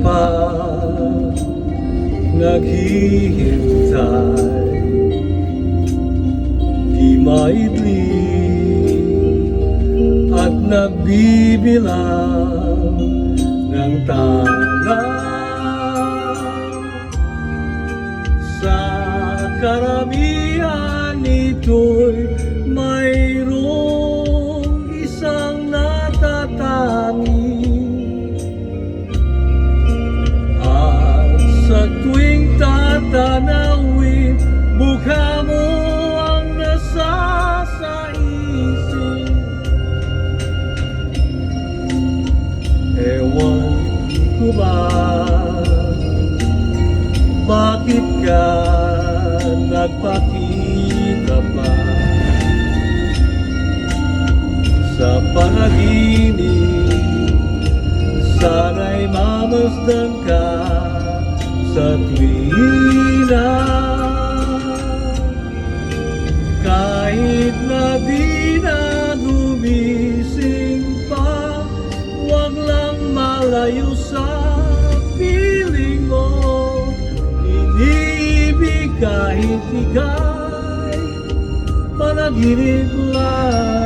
pa naghihintay, di maidli at nagbibilang ng tala. Sa karamihan nito'y mayroong isang natatangi, at sa tuwing tatanawin, mukha mo ang nasasaisip. Ewan ko ba bakit ka nagpakita pa sa panaginip? Sana'y mamasdan ka sa tuwina, kahit na di na gumising pa. Huwag lang malayo sa piling mo, iniibig kahit ika'y panaginip lang.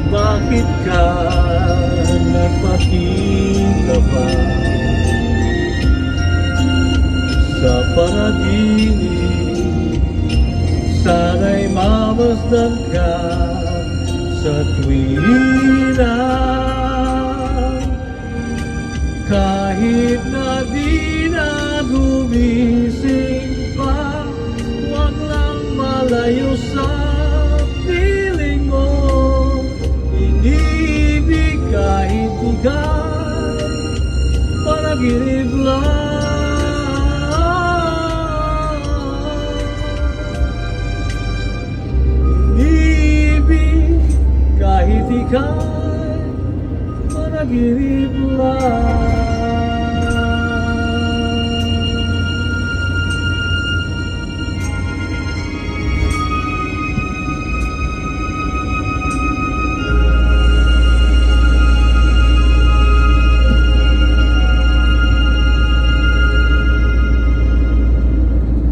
Bakit ka nagpakita pa sa panaginip? Sana'y mamasdan ka sa tuwina, kahit na di na gumising pa. Huwag lang malayo sa piling mo, iniibig kahit ika'y panaginip lang. Iniibig kahit ika'y panaginip lang.